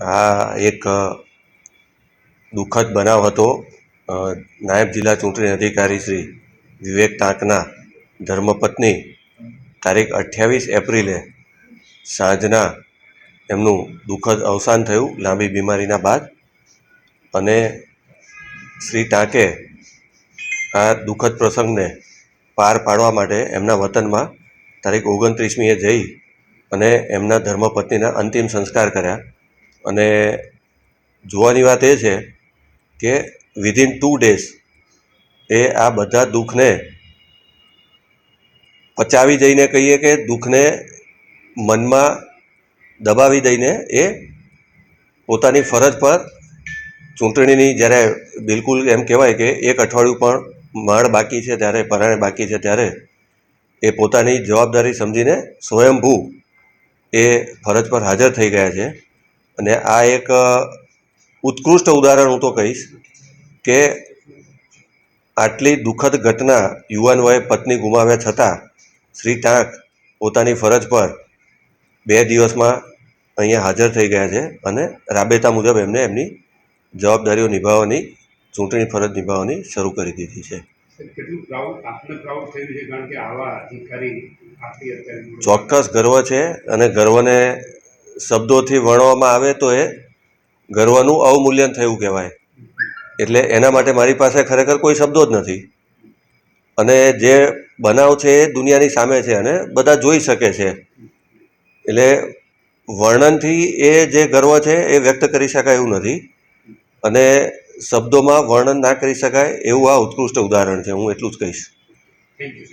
આ એક દુઃખદ બનાવ હતો. નાયબ જિલ્લા ચૂંટણી અધિકારી શ્રી વિવેક ટાંકના ધર્મપત્ની તારીખ 28 એપ્રિલે સાંજના એમનું દુઃખદ અવસાન થયું લાંબી બીમારીના બાદ. અને શ્રી ટાંકે આ દુઃખદ પ્રસંગને પાર પાડવા માટે એમના વતનમાં તારીખ 29મીએ જઈ અને એમના ધર્મપત્નીના અંતિમ સંસ્કાર કર્યા. અને જોવાની વાત એ છે કે વિધિન 2 days એ આ બધા દુઃખને પચાવી જઈને કહીએ કે દુઃખને મનમાં દબાવી દઈને એ પોતાની ફરજ પર ચૂંટણીની જ્યારે બિલકુલ એમ કહેવાય કે 1 અઠવાડિયું પણ માંડ બાકી છે ત્યારે પરાણે બાકી છે ત્યારે એ પોતાની જવાબદારી સમજીને સ્વયંભૂ એ ફરજ પર હાજર થઈ ગયા છે. અને આ એક ઉત્કૃષ્ટ ઉદાહરણ હું તો કહીશ કે આટલી દુઃખદ ઘટના યુવાન વયે પત્ની ગુમાવ્યા છતાં શ્રી ટાંક પોતાની ફરજ પર 2 દિવસમાં અહીંયા હાજર થઈ ગયા છે અને રાબેતા મુજબ એમને એમની જવાબદારીઓ નિભાવવાની ચૂંટણી ફરજ નિભાવવાની શરૂ કરી દીધી છે. ચોક્કસ ગર્વ છે અને ગર્વને શબ્દોથી વર્ણવવામાં આવે તો એ ગર્વનું અવમૂલ્યન થયું કહેવાય. એટલે એના માટે મારી પાસે ખરેખર કોઈ શબ્દો જ નથી. અને જે બનાવ છે એ દુનિયાની સામે છે અને બધા જોઈ શકે છે. એટલે વર્ણનથી એ જે ગર્વ છે એ વ્યક્ત કરી શકાય એવું નથી અને શબ્દોમાં વર્ણન ના કરી શકાય એવું આ ઉત્કૃષ્ટ ઉદાહરણ છે. હું એટલું જ કહીશ. Thank you.